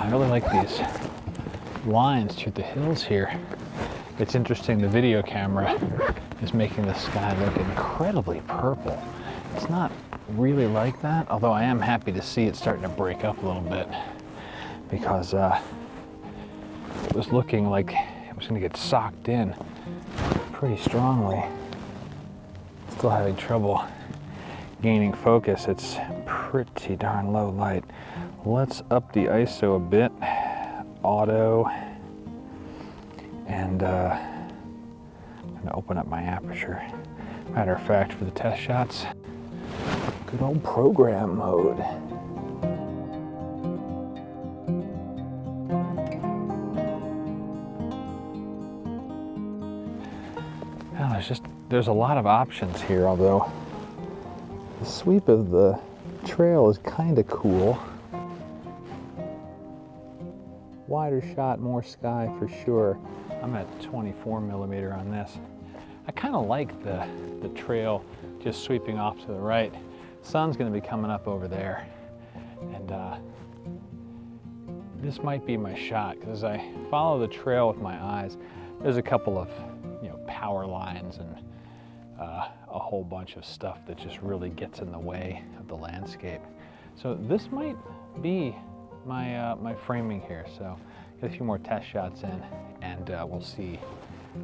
I really like these lines through the hills here. It's interesting, the video camera is making the sky look incredibly purple. It's not really like that, although I am happy to see it starting to break up a little bit, because it was looking like it was going to get socked in pretty strongly. Still having trouble gaining focus. It's pretty darn low light. Let's up the ISO a bit. Auto. And I'm going to open up my aperture. Matter of fact, for the test shots, good old program mode. Now there's a lot of options here, although the sweep of the trail is kind of cool. Wider shot, more sky for sure. I'm at 24 millimeter on this. I kind of like the trail just sweeping off to the right. Sun's going to be coming up over there, and this might be my shot, because as I follow the trail with my eyes, there's a couple of power lines and a whole bunch of stuff that just really gets in the way of the landscape. So this might be my framing here. So get a few more test shots in, and we'll see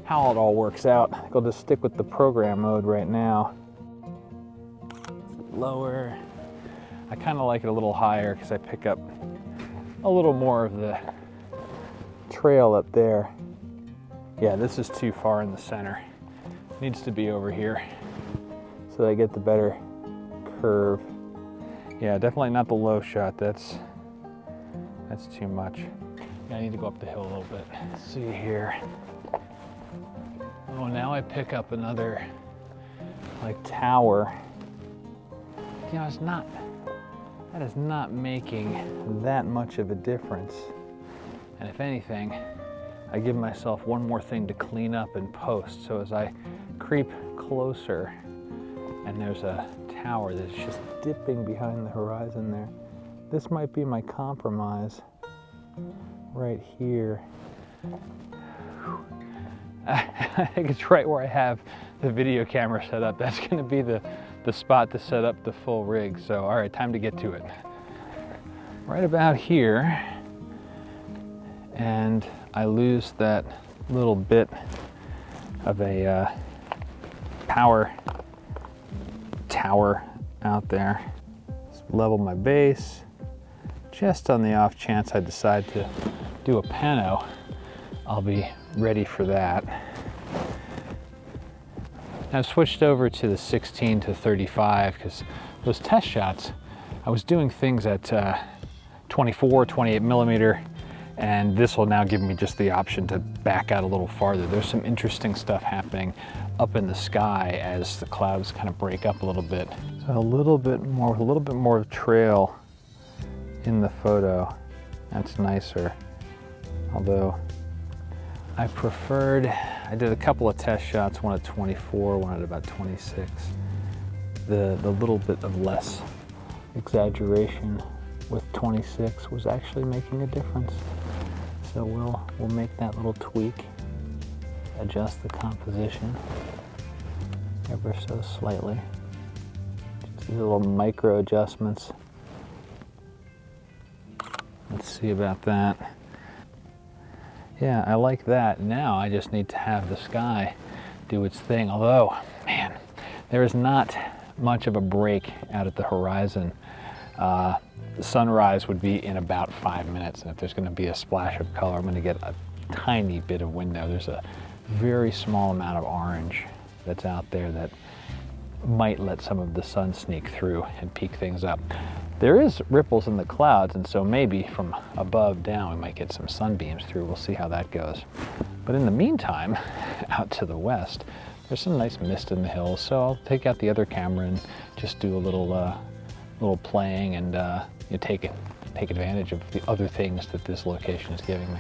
how it all works out. I think I'll just stick with the program mode right now. Lower. I kind of like it a little higher because I pick up a little more of the trail up there. Yeah, this is too far in the center. Needs to be over here so that I get the better curve. Yeah, definitely not the low shot. That's too much. Yeah, I need to go up the hill a little bit. Let's see here. Oh, now I pick up another like tower. That is not making that much of a difference. And if anything, I give myself one more thing to clean up and post. So as I creep closer, and there's a tower that's just dipping behind the horizon there, this might be my compromise right here. I think it's right where I have the video camera set up. That's going to be the spot to set up the full rig. So, all right, time to get to it. Right about here, and I lose that little bit of a power tower out there. Let's level my base. Just on the off chance I decide to do a pano, I'll be ready for that. I've switched over to the 16 to 35 because those test shots, I was doing things at 24, 28 millimeter, and this will now give me just the option to back out a little farther. There's some interesting stuff happening up in the sky as the clouds kind of break up a little bit. So a little bit more trail in the photo. That's nicer. Although I did a couple of test shots, one at 24, one at about 26. The little bit of less exaggeration with 26 was actually making a difference. So we'll make that little tweak, adjust the composition ever so slightly. Just these little micro adjustments. Let's see about that. Yeah, I like that. Now I just need to have the sky do its thing. Although, man, there is not much of a break out at the horizon. The sunrise would be in about 5 minutes, and if there's going to be a splash of color, I'm going to get a tiny bit of window. There's a very small amount of orange that's out there that might let some of the sun sneak through and peak things up. There is ripples in the clouds, and so maybe from above down we might get some sunbeams through. We'll see how that goes. But in the meantime, out to the west, there's some nice mist in the hills, so I'll take out the other camera and just do a little playing and take advantage of the other things that this location is giving me.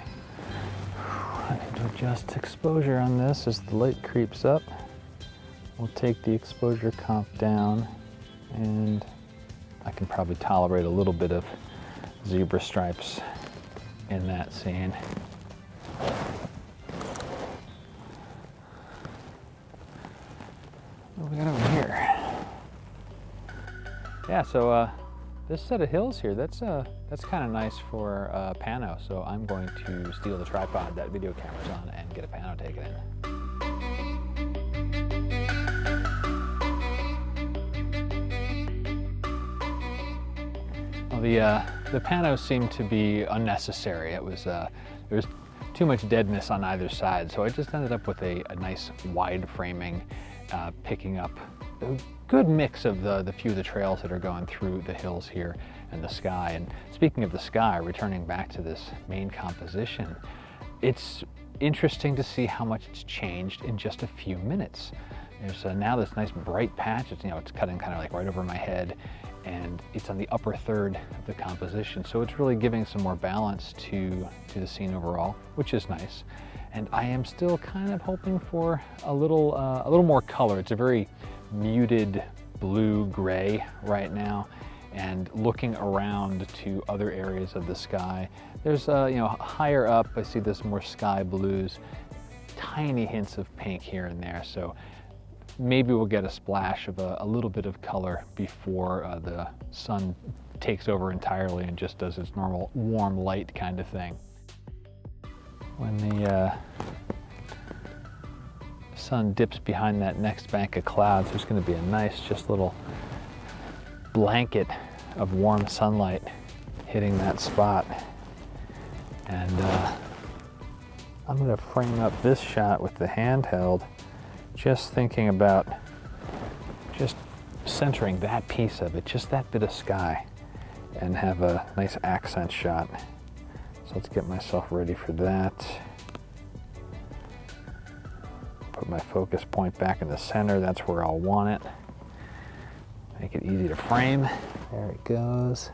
I need to adjust exposure on this as the light creeps up. We'll take the exposure comp down, and I can probably tolerate a little bit of zebra stripes in that scene. What do we got over here? Yeah, so this set of hills here, that's kind of nice for pano. So I'm going to steal the tripod that video camera's on and get a pano taken in. Well, the panos seemed to be unnecessary. There was too much deadness on either side, so I just ended up with a nice wide framing, picking up a good mix of the few of the trails that are going through the hills here and the sky. And speaking of the sky, returning back to this main composition, it's interesting to see how much it's changed in just a few minutes. There's now this nice bright patch. It's cutting kind of like right over my head, and it's on the upper third of the composition. So it's really giving some more balance to the scene overall, which is nice. And I am still kind of hoping for a little more color. It's a very muted blue-gray right now, and looking around to other areas of the sky, there's higher up I see this more sky blues, tiny hints of pink here and there. So maybe we'll get a splash of a little bit of color before the sun takes over entirely and just does its normal warm light kind of thing. When the sun dips behind that next bank of clouds, there's going to be a nice just little blanket of warm sunlight hitting that spot. And I'm going to frame up this shot with the handheld, just thinking about just centering that piece of it, just that bit of sky, and have a nice accent shot. So let's get myself ready for that. Put my focus point back in the center. That's where I'll want it. Make it easy to frame. There it goes.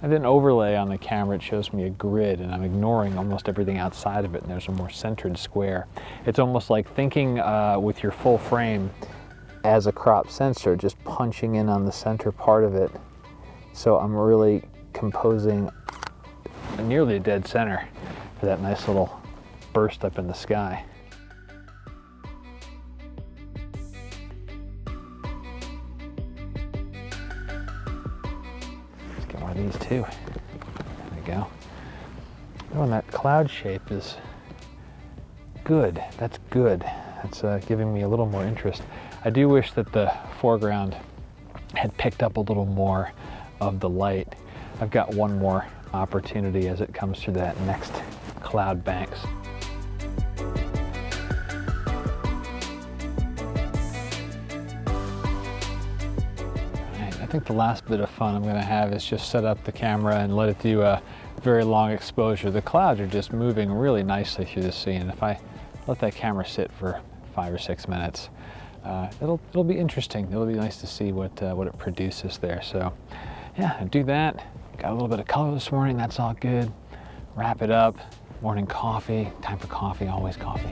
I did an overlay on the camera. It shows me a grid, and I'm ignoring almost everything outside of it, and there's a more centered square. It's almost like thinking with your full frame as a crop sensor, just punching in on the center part of it. So I'm really composing nearly a dead center for that nice little burst up in the sky. Let's get one of these too. There we go. Oh, and that cloud shape is good. That's good. That's giving me a little more interest. I do wish that the foreground had picked up a little more of the light. I've got one more opportunity as it comes through that next cloud banks. Right, I think the last bit of fun I'm going to have is just set up the camera and let it do a very long exposure. The clouds are just moving really nicely through the scene. If I let that camera sit for 5 or 6 minutes, it'll be interesting. It'll be nice to see what it produces there. So yeah, do that. Got a little bit of color this morning, that's all good. Wrap it up. Morning coffee, time for coffee, always coffee.